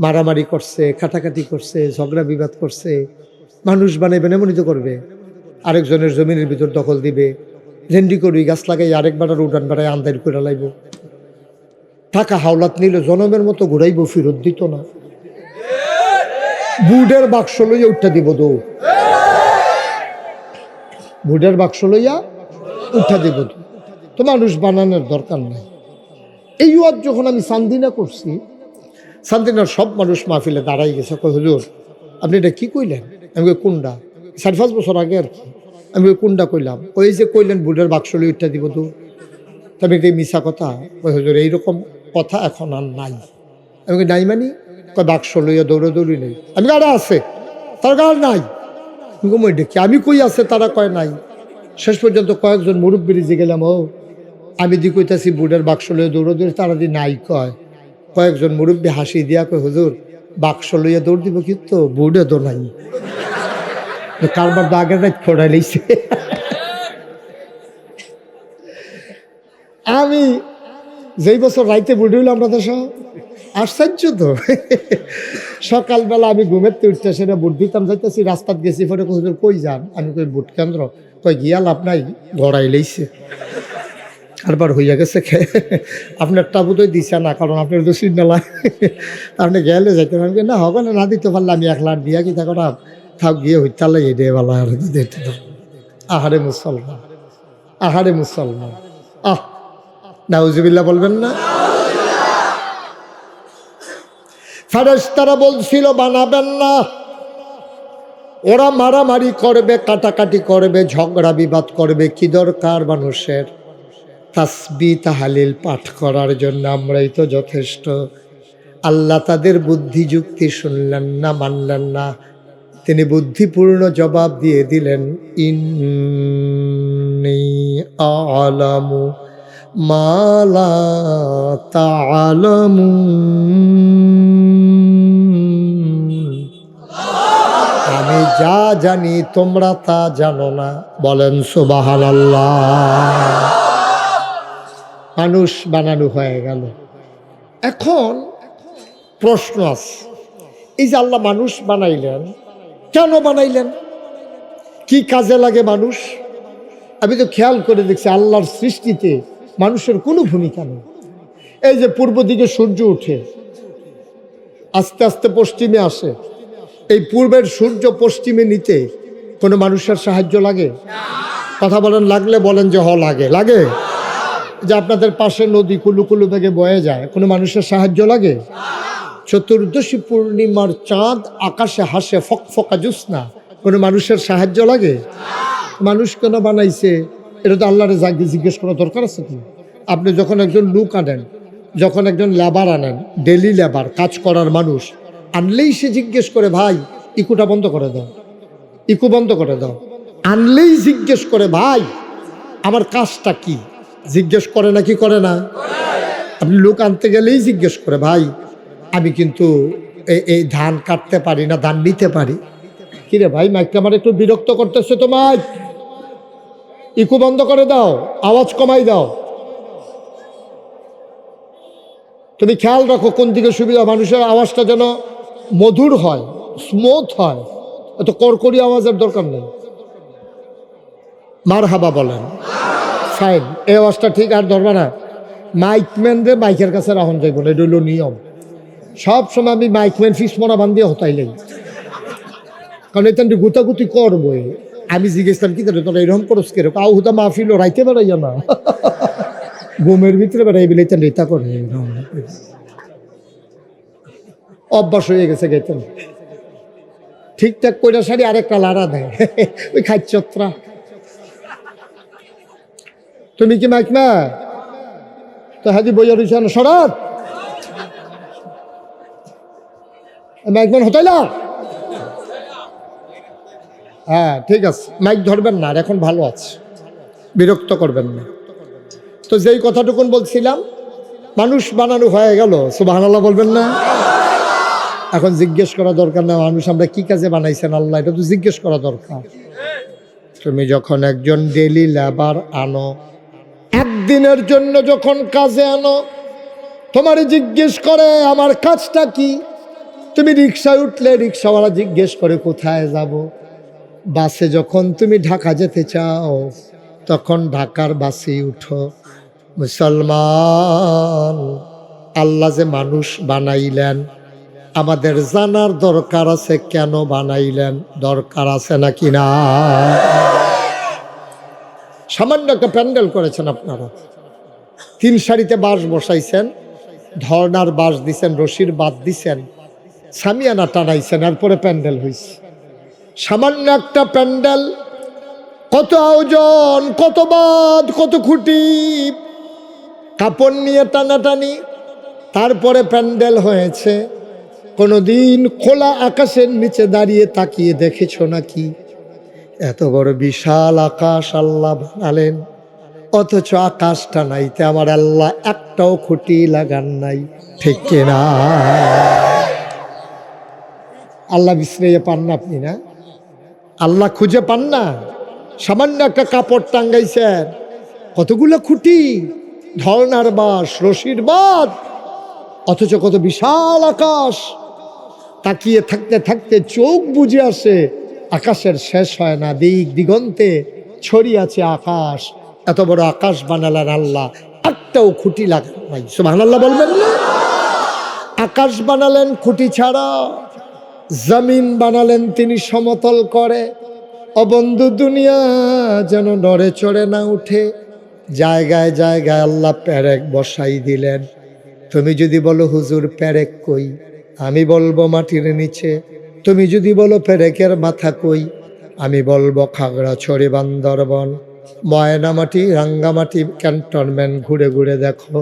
মারামারি করছে, কাটাকাটি করছে, ঝগড়া বিবাদ করছে, মানুষ বানাইবেন এমনই তো করবে। আরেকজনের জমিনের ভিতর দখল দিবে, রেন্ডি করি গাছ লাগাই আরেকবার উড়ান বেড়ায় আন্দার করে লাইব, টাকা হাওলাত নিলে জনমের মতো ঘুরাইব, ফেরত দিত না। বুডের বাক্স লইয়া উঠা দিব দৌ, বুডের বাক্স লইয়া উঠা দিব। তো মানুষ বানানোর দরকার নাই। এই ওয়াজ যখন আমি সান্দিনা করছি, সান্দিনার সব মানুষ মাহফিলে দাঁড়াই গেছে, কই হুজুর আপনি এটা কি কইলেন? আমি কই কোনটা? 4-5 বছর আগে আর কি। আমি ওই কোনটা কইলাম? ওই যে কইলেন বুডের বাক্স লইয়া উঠা দিব তো। তবে এটা মিশা কথা। কই হুজুর এইরকম কথা এখন আর নাই। আমি কই নাই মানি? কয় বাক্স লইয়া দৌড়াদৌড়ি নেই। আমি কারা আছে তার কার নাই। দেখি আমি কই আছে তারা কয় নাই। শেষ পর্যন্ত কয়েকজন মুরব্বীর যে গেলাম, ও আমি দি কইতাছি বুডের বাক্স লইয়া দৌড়াদৌড়ি, তারা দি নাই কয়। কয়েকজন মুরব্বী হাসি দিয়া কয় হুজুর বাক্স লইয়া দৌড় দিব কিন্তু বুডে তো নাই। কারবার তো আগের রাত খোড়াই লইছে। আমি যেই বছর রাইতে বুড়ি হইলাম আপনাদের সহ আশ্চর্য তো। সকালবেলা আমি ঘুমেরতে উঠতে সেটা বুট দিতাম, যাইতেছি রাস্তাত গেছি, পরে হুজুর কই যান? আমি কই বুট কেন্দ্র। কই গিয়া লাভ নাই, গড়াই লইছে। আরবার হইয়া গেছে আপনার টাবুতই দিছে না, কারণ আপনার তো সিগনাল আপনি গেলে যাইতে পারবেন না, হবে না দিতে পারলে আমি 1 লাখ দিয়া কি থাকো না থাক গিয়ে হইতালে এই দিয়ে বেলা আর দিতে। আহারে মুসলমান, আহারে মুসলমান, আহ নাউজুবিল্লাহ বলবেন না। ফেরেশতারা বলছিল বানাবেন না, ওরা মারামারি করবে, কাটাকাটি করবে, ঝগড়া বিবাদ করবে, কি দরকার মানুষের? তাসবিহ তাহলিল পাঠ করার জন্য আমরাই তো যথেষ্ট। আল্লাহ তাদের বুদ্ধি যুক্তি শুনলেন না, মানলেন না। তিনি বুদ্ধিপূর্ণ জবাব দিয়ে দিলেন, ইন্নী আ'লামু মা লা তা'লামুন, আমি যা জানি তোমরা তা জানো না। বলেন সুবহানাল্লাহ। মানুষ বানানো হয়ে গেল। এখন প্রশ্ন আছে, এই যে আল্লাহ মানুষ বানাইলেন, কেন বানাইলেন? কি কাজে লাগে মানুষ? আমি তো খেয়াল করে দেখছি আল্লাহর সৃষ্টিতে মানুষের কোনো ভূমিকা নেই। এই যে পূর্ব দিকে সূর্য উঠে আস্তে আস্তে পশ্চিমে আসে, এই পূর্বের সূর্য পশ্চিমে নিতে কোনো মানুষের সাহায্য লাগে? কথা বলেন, লাগলে বলেন যে লাগে। লাগে? যে আপনাদের পাশে নদী কুলুকুলু বেগে বয়ে যায়, কোনো মানুষের সাহায্য লাগে? চতুর্দশী পূর্ণিমার চাঁদ আকাশে হাসে ফকফকা জ্যোৎস্না, কোনো মানুষের সাহায্য লাগে? মানুষ কেন বানাইছে এটা তো আল্লাহরে জিজ্ঞেস করা দরকার আছে কি? আপনি যখন একজন লোক আনেন, যখন একজন লেবার আনেন, ডেলি লেবার কাজ করার মানুষ আনলেই সে জিজ্ঞেস করে, ভাই ইকুটা বন্ধ করে দাও, ইকু বন্ধ করে দাও। আনলেই জিজ্ঞেস করে, ভাই আমার কাজটা কি? জিজ্ঞেস করে না কি করে না? আপনি লোক আনতে গেলেই জিজ্ঞেস করে, ভাই আমি কিন্তু এই ধান কাটতে পারি না, ধান নিতে পারি। কিরে ভাই মাইকটা আমার একটু বিরক্ত করতেছে তো, মাইক ইকু বন্ধ করে দাও, আওয়াজ কমাই দাও। তুমি খেয়াল রাখো কোন দিকে সুবিধা, মানুষের আওয়াজটা যেন মধুর হয়, স্মুথ হয়, এত কড়কড়ি আওয়াজের দরকার নেই। মারহাবা বলেন, ফাইন, এই আওয়াজটা ঠিক। আর ধরবা না মাইকম্যানরে মাইকের কাছে রাখুন যাইব না, এটা হইল নিয়ম। সব সময় আমি মাইকম্যান ফিস মরা বান্ধিয়ে হতাইলেই, কারণ এটা গুতাগুতি করবই। আমি জিজ্ঞেসলাম কি তোরা এরকম করস কে? আউ হুতা মাহফিল রাইতে বেড়াইয়া না, ঘুমের ভিতরে বেড়াই বিলে নেতা করে অভ্যাস হয়ে গেছে। গেতেন ঠিকঠাক কইরা সারি আরেকটা লাড়া দেয়, ওই খাইচত্রা। তুমি কি মাইকমা তো হাজি বইয়া রয়েছে না সরাত মাইকম্যান হতাইলা? হ্যাঁ ঠিক আছে, মাইক ধরবেন না, আর এখন ভালো আছে, বিরক্ত করবেন না। তো যেই কথাটুকুন বলছিলাম, মানুষ বানানো হয়ে গেল, সুবহানাল্লাহ বলবেন না? এখন জিজ্ঞেস করা দরকার না মানুষ আমরা কি কাজে বানাইছেন আল্লাহ, এটা তো জিজ্ঞেস করা দরকার। তুমি যখন একজন ডেলি লেবার আনো, একদিনের জন্য যখন কাজে আনো, তোমারে জিজ্ঞেস করে আমার কাজটা কি? তুমি রিক্সায় উঠলে রিক্সাওয়ালা জিজ্ঞেস করে কোথায় যাব। বাসে যখন তুমি ঢাকা যেতে চাও তখন ঢাকার বাসে উঠো। মুসলমান, আল্লাহ যে মানুষ বানাইলেন আমাদের জানার দরকার আছে কেন বানাইলেন, দরকার আছে নাকি না? সামান্য একটা প্যান্ডেল করেছেন আপনারা, 3 সারিতে বাঁশ বসাইছেন, ধর্নার বাঁশ দিছেন, রশির বাদ দিছেন, সামিয়ানা টানাইছেন, এরপরে প্যান্ডেল হয়েছে। সামান্য একটা প্যান্ডেল, কত আয়োজন, কত বাদ, কত খুঁটি, কাপড় নিয়ে টানাটানি, তারপরে প্যান্ডেল হয়েছে। কোনোদিন খোলা আকাশের নিচে দাঁড়িয়ে তাকিয়ে দেখেছো নাকি? এত বড় বিশাল আকাশ আল্লাহ বানালেন, অথচ আকাশটা নাইতে আমার আল্লাহ একটাও খুঁটি লাগান নাই, ঠিক কিনা? আল্লাহ বিশ্রাইয়ে পান না আপনি? না, আল্লাহ খুঁজে পান না? সামান্য একটা কাপড় টাঙ্গাইছেন, কতগুলো খুঁটি, ধরনার বাঁশ, রশির বাদ, অথচ কত বিশাল আকাশ। তাকিয়ে থাকতে থাকতে চোখ বুজে আসে, আকাশের শেষ হয় না, দিক দিগন্তে ছড়িয়ে আছে আকাশ। এত বড় আকাশ বানালেন আল্লাহ, একটাও খুঁটি লাগান নাই। সুবহানাল্লাহ বলবেন না? আকাশ বানালেন খুঁটি ছাড়া, জমিন বানালেন তিনি সমতল করে। অবন্ধু, দুনিয়া যেন নড়ে চড়ে না উঠে, জায়গায় জায়গায় আল্লাহ পেরেক বসাই দিলেন। তুমি যদি বলো হুজুর পেরেক কই, আমি বলবো মাটির নিচে। তুমি যদি বলো পেরেকের মাথা কই, আমি বলবো খাগড়াছড়ি, বান্দরবন, ময়নামাটি, রাঙ্গামাটি ক্যান্টনমেন্ট ঘুরে ঘুরে দেখো,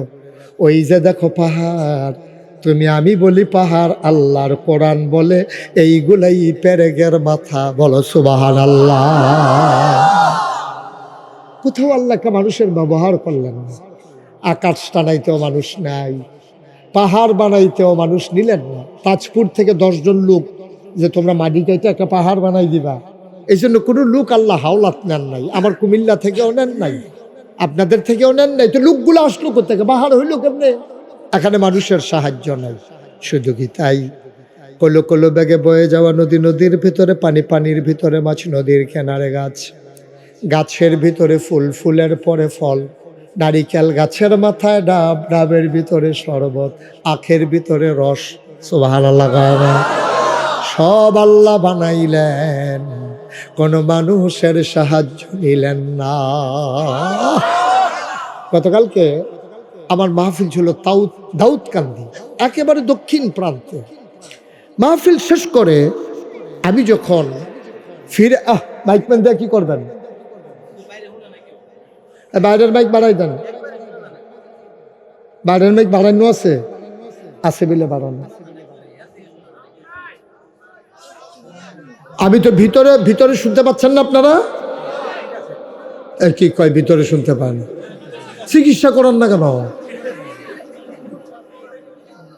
ওই যে দেখো পাহাড়। তুমি আমি বলি পাহাড়, আল্লাহর কোরআন বলে এইগুলাই পেরেকের মাথা। বলো সুবহানাল্লাহ। কোথাও আল্লাহকে মানুষের ব্যবহার করলেন না। আকাশ টানাইতেও মানুষ নাই, পাহাড় বানাইতেও মানুষ নিলেন না। তাজপুর থেকে 10 জন লোক যে তোমরা মাটি কাইতে একটা পাহাড় বানাই দিবা, এই জন্য কোনো লোক আল্লাহ হাওলাত নেন নাই। আমার কুমিল্লা থেকেও নেন নাই, আপনাদের থেকেও নেন নাই। তো লোকগুলো আসলো কোথেকে? পাহাড় হইল কেমনে? এখানে মানুষের সাহায্য নাই। শুধু কি তাই? কলো কলো ব্যাগে বয়ে যাওয়া নদী, নদীর ভিতরে পানি, পানির ভিতরে মাছ, নদীর কিনারে গাছ, গাছের ভিতরে ফুল, ফুলের পরে ফল, নারিকেল গাছের মাথায় ডাব, ডাবের ভিতরে শরবত, আখের ভিতরে রস। সুবহানাল্লাহ। সব আল্লাহ বানাইলেন, কোন মানুষের সাহায্য নিলেন না। গতকালকে আমার মাহফিল ছিল দাউদকান্দি, একেবারে দক্ষিণ প্রান্তে। মাহফিল শেষ করে আমি যখন ফিরে, মাইকম্যান দিয়ে কি করবেন? বাইরের মাইক বাড়াই দেন। বাইরের মাইক বাড়ানো আছে? আছে বলে বাড়ানো। আমি তো ভিতরে ভিতরে শুনতে পাচ্ছেন না আপনারা? কি কয় ভিতরে শুনতে পান? চিকিৎসা করান না কেন?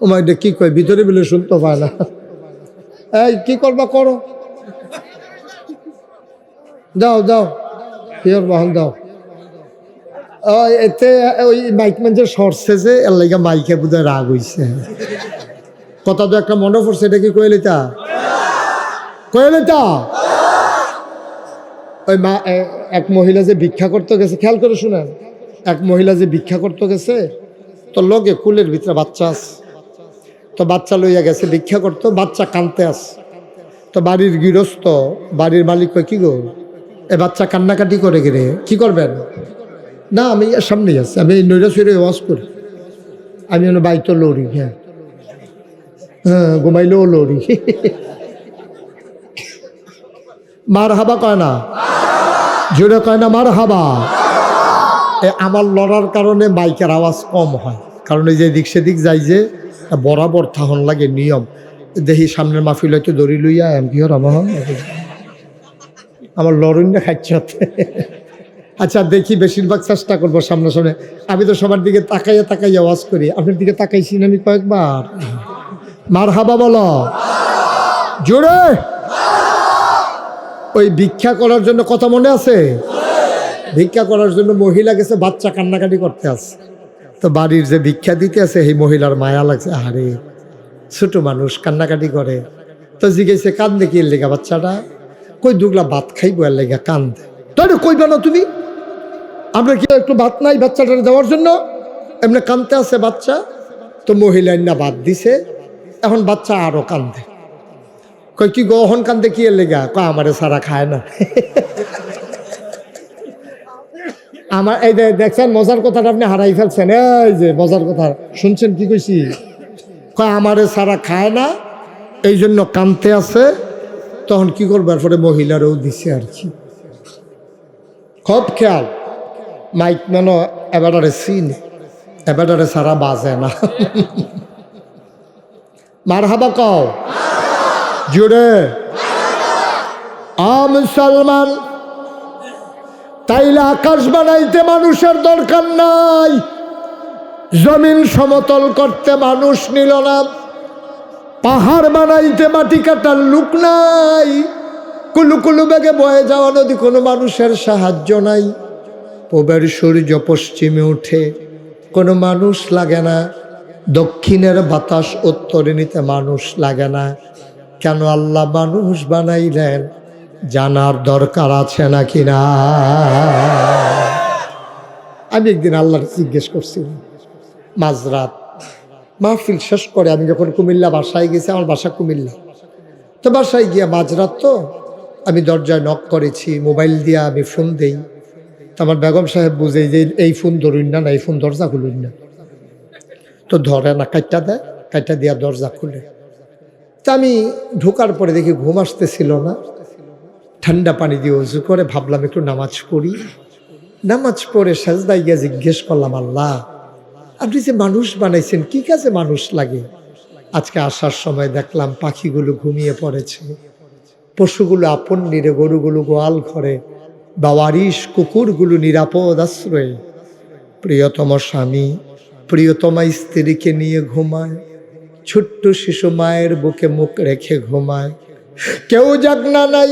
ও মাইটা কি কয় ভিতরে বলে শুনতে পায় না? এই কি করবা করো, দাও দাও, পিওর বাহন দাও। এতে ওই মাইকম্যান যে সরছে যে এর লাগে মাইকে বোধহয় রাগ হইছে। কথা তো একটা মনে পড়ছে, এটা কি কইলিতা? কইলিতা? ওই মা এক মহিলা যে ভিক্ষা করতে গেছে, খেয়াল করে শুনেন, এক মহিলা যে ভিক্ষা করতে গেছে, তো লগে কুলের ভিতরে বাচ্চা আছে, তো বাচ্চা লইয়া গেছে ভিক্ষা করতো, বাচ্চা কানতে আছে। তো বাড়ির গৃহস্থ, বাড়ির মালিক কয় কি গো, এ বাচ্চা কান্নাকাটি করে গেলে কি করবেন? না আমি সামনেই আছি, আমি নৈরা সৈরে ওয়াজ করি, আমি বাইতো লড়ি। হ্যাঁ হ্যাঁ, ঘুমাইলেও লড়ি। মার হাবা কয় না, জোরে কয় না মার হাবা। আমার লড়ার কারণে মাইকের আওয়াজ কম হয়, কারণ এই যে দিক সেদিক যাই যে বরাবর থাহন লাগে নিয়ম। দেখি সামনের মাহফিল হয়তো দড়ি লইয়া কি আমার লড়ুন খাচ্ছে। আচ্ছা দেখি, বেশিরভাগ চেষ্টা করবো সামনাসামনি। আমি তো সবার দিকে তাকাইয়া তাকাইয়া আওয়াজ করি, আপনার দিকে তাকাইছি না আমি কয়েকবার। মার হাবা বলো জোরে। ওই ভিক্ষা করার জন্য কথা মনে আছে? ভিক্ষা করার জন্য মহিলা গেছে, বাচ্চা কান্নাকাটি করতে আছে। তো বাড়ির যে ভিক্ষা দিতে আছে সেই মহিলার মায়া লাগছে, আরে ছোট মানুষ কান্নাকাটি করে। তো জিজ্ঞেসে কান্দে কি এর লেগা বাচ্চাটা? কই দুগলা ভাত খাইবো এর লেগা কান্দে। তাহলে কইবা না তুমি আমরা কি একটু ভাত নাই বাচ্চাটা দেওয়ার জন্য? এমনি কান্দতে আছে বাচ্চা। তো মহিলা না ভাত দিছে, এখন বাচ্চা আরো কান্দে। কই কি গহন কান্দে কি এর লেগা? কয় আমারে সারা খায় না। আমার এই যে দেখছেন মজার কথাটা আপনি হারাই ফেলছেন। এই যে মজার কথা শুনছেন কি কইছি? কয় আমারে সারা খায় না, এই জন্য কান্দতে আছে। তখন কি করবার পরে মহিলারও দিছে আর কি। খুব খেয়াল মাইক মেনো এবারে সিন এবারে সারা বাজে না। মার হাবা কও জুড়ে মুসলমান। তাইলে আকাশ বানাইতে মানুষের দরকার নাই, জমিন সমতল করতে মানুষ নিল না, পাহাড় বানাইতে মাটি কাটার লোক নাই, কুলু কুলু বেগে বয়ে যাওয়া নদী কোনো মানুষের সাহায্য নাই, পূবের সূর্য পশ্চিমে উঠে কোনো মানুষ লাগে না, দক্ষিণের বাতাস উত্তরে নিতে মানুষ লাগে না। কেন আল্লাহ মানুষ বানাইলেন জানার দরকার আছে নাকি না? আমি একদিন আল্লাহর জিজ্ঞেস করছিলাম মাঝরাত মাহফিল শেষ করে আমি যখন কুমিল্লা বাসায় গেছি, আমার বাসা কুমিল্লা, তো বাসায় গিয়া মাঝরাত তো আমি দরজায় নক করেছি, মোবাইল দিয়ে আমি ফোন দেই। তো আমার বেগম সাহেব বুঝে যে এই ফোন ধরুন না, এই ফোন দরজা খুলুন না। তো ধরে না, কাইটা দেয়, কাইটা দিয়া দরজা খুলে। তা আমি ঢোকার পরে দেখি ঘুম আসতেছিল না, ঠান্ডা পানি দিয়ে উজু করে ভাবলাম একটু নামাজ পড়ি। নামাজ পড়ে সাজদায় গিয়ে জিজ্ঞেস করলাম, আল্লাহ আপনি যে মানুষ বানাইছেন কি কাজে মানুষ লাগে? আজকে আসার সময় দেখলাম পাখিগুলো ঘুমিয়ে পড়েছে, পশুগুলো আপন নিরে, গরুগুলো গোয়াল ঘরে, বাওয়ারিশ কুকুরগুলো নিরাপদ আশ্রয়ে, প্রিয়তম স্বামী প্রিয়তমা স্ত্রীকে নিয়ে ঘুমায়, ছোট্ট শিশু মায়ের বুকে মুখ রেখে ঘুমায়, কেউ জাগনা নাই।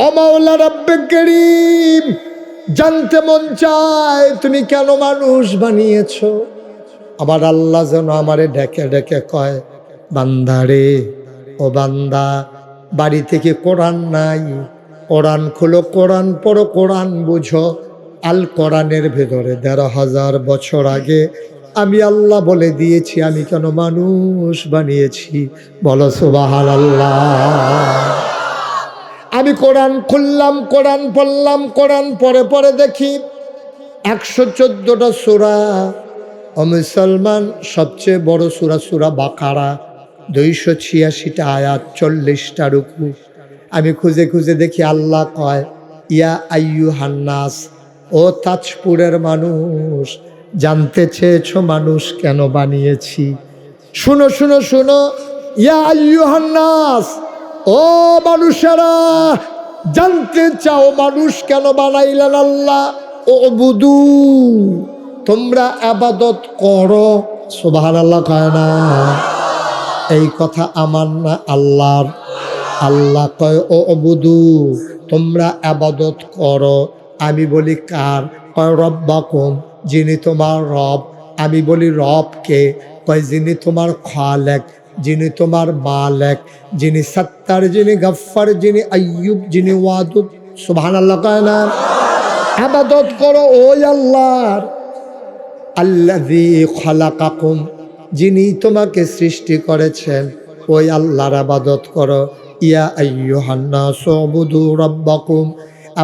ও মাওলা রব্বে করিম, জানতে মন চায় তুমি কেন মানুষ বানিয়েছো? আমার আল্লাহ যেন আমারে ডেকে ডেকে কয়, বান্দারে ও বান্দা, বাড়ি থেকে কোরআন নাই, কোরআন খোলো, কোরআন পড়ো, কোরআন বুঝো। আল কোরআনের ভেতরে ১৩,০০০ বছর আগে আমি আল্লাহ বলে দিয়েছি আমি কেন মানুষ বানিয়েছি। বলো সুবহানাল্লাহ। আমি কোরআন খুললাম, কোরআন পড়লাম, কোরআন পড়ে পড়ে দেখি ১১৪টা সূরা। ও মুসলমান, সবচেয়ে বড় সূরা সূরা বাকারা, ২৮৬টা আয়াত, ৪০টা রুকু। আমি খুঁজে খুঁজে দেখি আল্লাহ কয়, ইয়া আইয়ুহান নাস, ও তাজপুরের মানুষ, জানতে চেয়েছ মানুষ কেন বানিয়েছি? শুনো শুনো শুনো, ইয়া আইয়ুহান নাস, ও মানুষেরা, জানতে চাও মানুষ কেন বানাইলেন আল্লাহ? ও বুদু, তোমরা ইবাদত করো। সুবহানাল্লাহ কয় না? এই কথা আমার না, আল্লাহর। আল্লাহ কয় ও বুদু, তোমরা ইবাদত করো। আমি বলি কার? কয় রব্বাকুম, যিনি তোমার রব। আমি বলি রব কে? কয় যিনি তোমার খালেক, যিনি তোমার মালেক, যিনি সত্তার, যিনি গফ্ফার, যিনি আইয়ুব, যিনি ওয়াদুদ। সুবহানাল্লাহ কয় না? ইবাদত করো ওই আল্লাহর। আল্লাযী খালাকাকুম, যিনি তোমাকে সৃষ্টি করেছেন, ওই আল্লাহর ইবাদত করো। ইয়া আইয়ুহান নাস উবুদু রাব্বাকুম,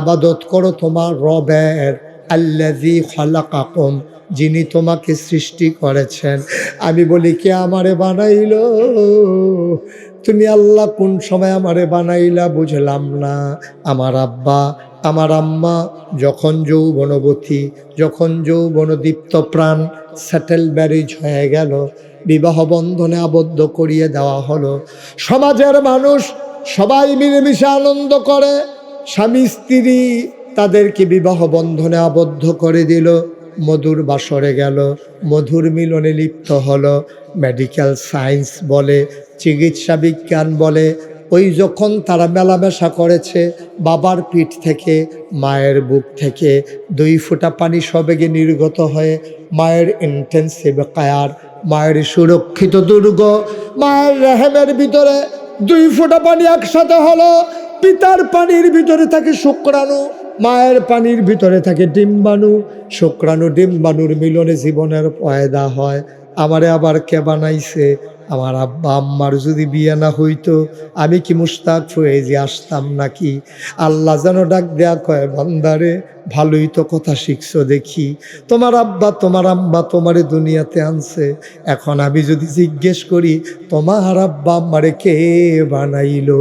ইবাদত করো তোমার রবের। আল্লাযী খালাকাকুম, যিনি তোমাকে সৃষ্টি করেছেন। আমি বলি কে আমারে বানাইলো? তুমি আল্লাহ কোন সময় আমারে বানাইলা বুঝলাম না। আমার আব্বা আমার আম্মা যখন যৌবনবতী, যখন যৌবনদীপ্ত প্রাণ, সেটেল ম্যারেজ হয়ে গেল, বিবাহ বন্ধনে আবদ্ধ করিয়ে দেওয়া হলো। সমাজের মানুষ সবাই মিলেমিশে আনন্দ করে, স্বামী স্ত্রী তাদেরকে বিবাহ বন্ধনে আবদ্ধ করে দিল, মধুর বাসরে গেল, মধুর মিলনে লিপ্ত হলো। মেডিকেল সায়েন্স বলে, চিকিৎসা বিজ্ঞান বলে, ওই যখন তারা মেলামেশা করেছে, বাবার পিঠ থেকে, মায়ের বুক থেকে 2 ফোঁটা পানি সবেগে নির্গত হয়ে মায়ের ইন্টেন্সিভ কেয়ার, মায়ের সুরক্ষিত দুর্গ, মায়ের রেহেমের ভিতরে 2 ফোঁটা পানি একসাথে হলো। পিতার পানির ভিতরে থাকে শুক্রাণু, মায়ের পানির ভিতরে থাকে ডিম্বাণু। শুক্রাণু ডিম্বাণুর মিলনে জীবনের পয়দা হয়। আমারে আবার কে বানাইছে? আমার আব্বা আম্মার যদি বিয়ে না হইতো আমি কি মুস্তাক ফয়েজি আসতাম নাকি? আল্লাহ যেন ডাক দেয়া কয়, বান্দারে ভালোই তো কথা শিখছো দেখি, তোমার আব্বা তোমার আম্মা তোমারে দুনিয়াতে আনছে, এখন আমি যদি জিজ্ঞেস করি তোমার আব্বা আম্মারে কে বানাইলো?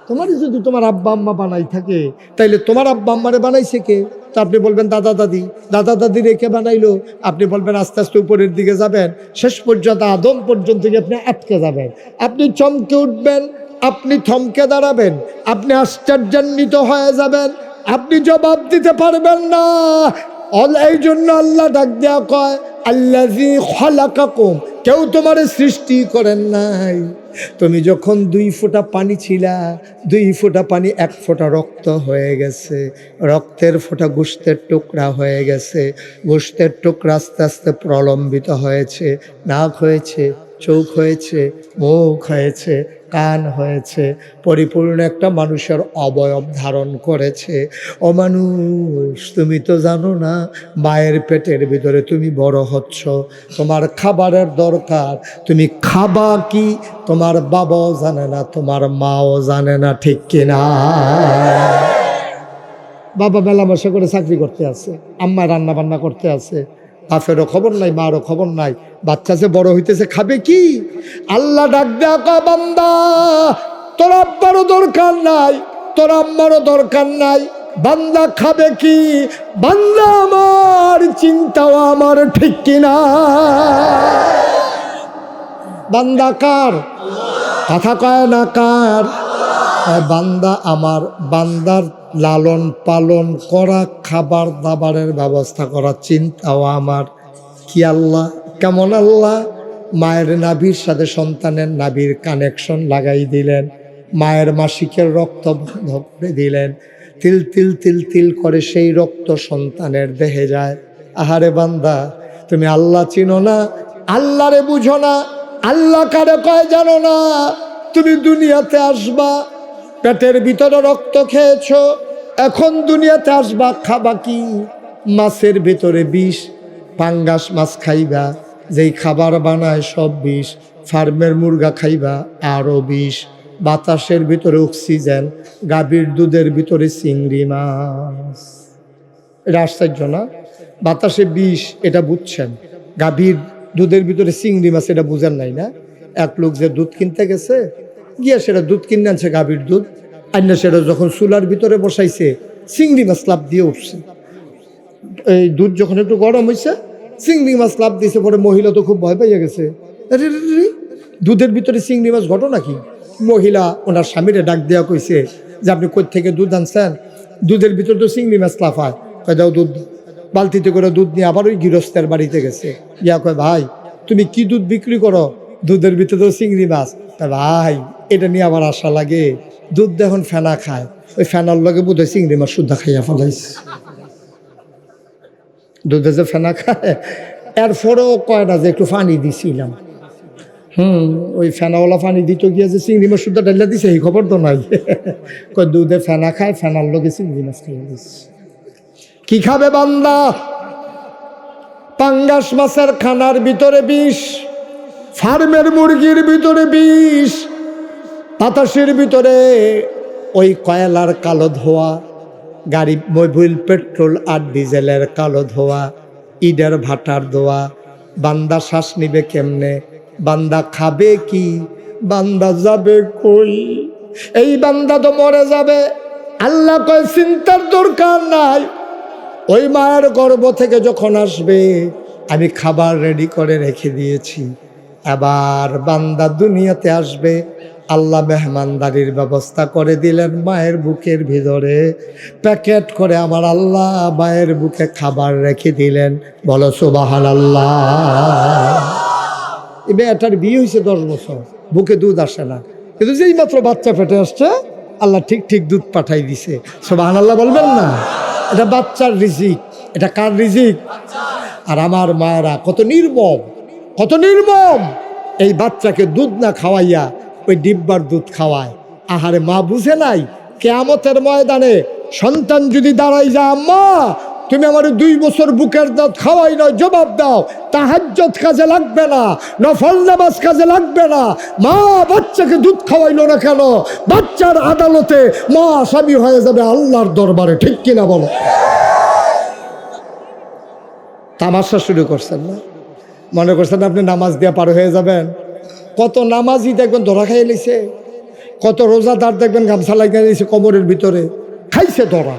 তোমারই যদি তোমার আব্বা আম্মা বানাই থাকে তাইলে তোমার আব্বা আম্মারে বানাইছে কে? তো আপনি বলবেন দাদা দাদি, দাদা দাদি রেখে বানাইলো। আপনি বলবেন আস্তে আস্তে উপরের দিকে যাবেন, শেষ পর্যন্ত আদম পর্যন্ত গিয়ে আপনি আটকে যাবেন। আপনি চমকে উঠবেন, আপনি থমকে দাঁড়াবেন, আপনি আশ্চর্যান্বিত হয়ে যাবেন, আপনি জবাব দিতে পারবেন না। এই জন্য আল্লাহ ডাক দেয়া কয়, আল্লাযী খালাকাকুম, কেউ তোমারে সৃষ্টি করেন নাই। তুমি যখন 2 ফোঁটা পানি ছিলা, 2 ফোঁটা পানি 1 ফোঁটা রক্ত হয়ে গেছে, রক্তের ফোঁটা গোশতের টুকরা হয়ে গেছে, গোশতের টুকরা আস্তে আস্তে প্রলম্বিত হয়েছে, নাক হয়েছে, চোখ হয়েছে, মুখ হয়েছে, কান হয়েছে, পরিপূর্ণ একটা মানুষের অবয়ব ধারণ করেছে। ও মানুষ, তুমি তো জানো না মায়ের পেটের ভিতরে তুমি বড় হচ্ছ, তোমার খাবারের দরকার, তুমি খাবা কি তোমার বাবাও জানে না, তোমার মাও জানে না, ঠিক কিনা? বাবা মেলামেশা করে চাকরি করতে আছে, আম্মা রান্না বান্না করতে আছে, বাপেরও খবর নাই, মারও খবর নাই, বাচ্চা যে বড় হইতেছে খাবে কি? আল্লাহ ডাক দেয়া কয়, বান্দা তোর আব্বারও দরকার নাই, তোর আম্মারও দরকার নাই, বান্দা খাবে কি? বান্দা আমার, চিন্তাও আমার, ঠিক কিনা? বান্দা কার? কথা কয় না কার? বান্দা আমার। বান্দার লালন পালন করা, খাবার দাবারের ব্যবস্থা করা, চিন্তাও আমার। কি আল্লাহ? কেমন আল্লাহ? মায়ের নাভির সাথে সন্তানের নাভির কানেকশন লাগাই দিলেন, মায়ের মাসিকের রক্ত বন্ধ করে দিলেন, তিল তিল তিল তিল করে সেই রক্ত সন্তানের দেহে যায়। আহারে বান্দা, তুমি আল্লাহ চিনো না, আল্লাহরে বুঝো না, আল্লাহ কারে কয় জানো না। তুমি দুনিয়াতে আসবা, পেটের ভিতরে রক্ত খেয়েছো, এখন দুনিয়াতে আসবা, খাবা কি? মাছের ভিতরে বিষ, পাঙ্গাস মাছ খাইবা, যেই খাবার বানায় সব বিষ, ফার্মের মুরগা খাইবা আরও বিষ, বাতাসের ভিতরে অক্সিজেন, গাভীর দুধের ভিতরে চিংড়ি মাছ। এটা আশ্চর্য না? বাতাসে বিষ এটা বুঝছেন, গাভীর দুধের ভিতরে চিংড়ি মাছ এটা বুঝেন নাই না? এক লোক যে দুধ কিনতে গেছে, গিয়া সেটা দুধ কিনে আনছে, গাভীর দুধ আইনা, সেটা যখন চুলার ভিতরে বসাইছে চিংড়ি মাছ লাভ দিয়ে উঠছে। এই দুধ যখন একটু গরম হয়েছে, চিংড়ি মাছ লাভ দিয়েছে, পরে মহিলা তো খুব ভয় পাইয়া গেছে, দুধের ভিতরে চিংড়ি মাছ, ঘটনা কি? মহিলা ওনার স্বামীরে ডাক দেওয়া কইছে যে আপনি কই থেকে দুধ আনছেন? দুধের ভিতরে তো চিংড়ি মাছ লাফায়। কয় দাও দুধ। বালতিতে করে দুধ নিয়ে আবার ওই গৃহস্থের বাড়িতে গেছে, ইয়া কয় ভাই তুমি কি দুধ বিক্রি করো? দুধের ভিতরে তো চিংড়ি মাছ। ভাই এটা নিয়ে আবার আশা লাগে, দুধ এখন ফেনা খায়, ওই ফেনার লগে বোধ হয় চিংড়ি মাছ শুদ্ধা খাইয়া ফেলাইছে। দুধে যে ফেনা খায়, এরপরেও কয় না যে একটু পানি দিছিলাম। ওই ফেনাওয়ালা পানি দিতে গিয়ে যে চিংড়ি মাছ শুদ্ধা ডাইলা দিছে এই খবর তো নাই। কয় দুধে ফেনা খায়, ফেনার লগে চিংড়ি মাছ খাইয়া দিচ্ছে। কি খাবে বান্দা? পাঙ্গাস মাছের খানার ভিতরে বিষ, ফার্মের মুরগির ভিতরে বিষ, বাতাসের ভিতরে ওই কয়লার কালো ধোয়া, গাড়ি মোবিল পেট্রোল আর ডিজেলের কালো ধোয়া, ইটের ভাটার ধোয়া। বান্দা শ্বাস নিবে কেমনে? বান্দা খাবে কি? বান্দা যাবে কই? এই বান্দা তো মরে যাবে। আল্লাহ কয় চিন্তার দরকার নাই, ওই মায়ের গর্ভ থেকে যখন আসবে আমি খাবার রেডি করে রেখে দিয়েছি। এবার বান্দা দুনিয়াতে আসবে, আল্লাহ মেহমানদারির ব্যবস্থা করে দিলেন মায়ের বুকের ভিতরে, প্যাকেট করে আমার আল্লাহ মায়ের বুকে খাবার রেখে দিলেন। বলো সুবহানাল্লাহ। এই মেয়েটার বিয়ে হয়েছে 10 বছর, বুকে দুধ আসে না, কিন্তু যেই মাত্র বাচ্চা পেটে আসছে আল্লাহ ঠিক ঠিক দুধ পাঠাই দিছে। সুবহানাল্লাহ বলবেন না? এটা বাচ্চার রিজিক, এটা কার রিজিক? আর আমার মায়েরা কত নির্মম, কত নির্মম, এই বাচ্চাকে দুধ না খাওয়াইয়া ওই ডিব্বার দুধ খাওয়ায়। আহারে মা বুঝে নাই কিয়ামতের ময়দানে সন্তান যদি দাঁড়াই যায়, আম্মা তুমি আমার 2 বছর বুকের দুধ খাওয়াই নয়, জবাব দাও তাহাজ্জুদ কাজে লাগবে না, নফল নামাজ কাজে লাগবে না, মা বাচ্চাকে দুধ খাওয়াইলো না কেন? বাচ্চার আদালতে মা আসামি হয়ে যাবে আল্লাহর দরবারে, ঠিক কিনা বলো? তামাশা শুরু করছেন না? মনে করছেন আপনি নামাজ দিয়ে পার হয়ে যাবেন? কত নামাজই দেখবেন ধরা খাইয়ে লিছে, কত রোজাদার দেখবেন গামছা লাগিয়ে নিয়েছে কোমরের ভিতরে, খাইছে ধরা।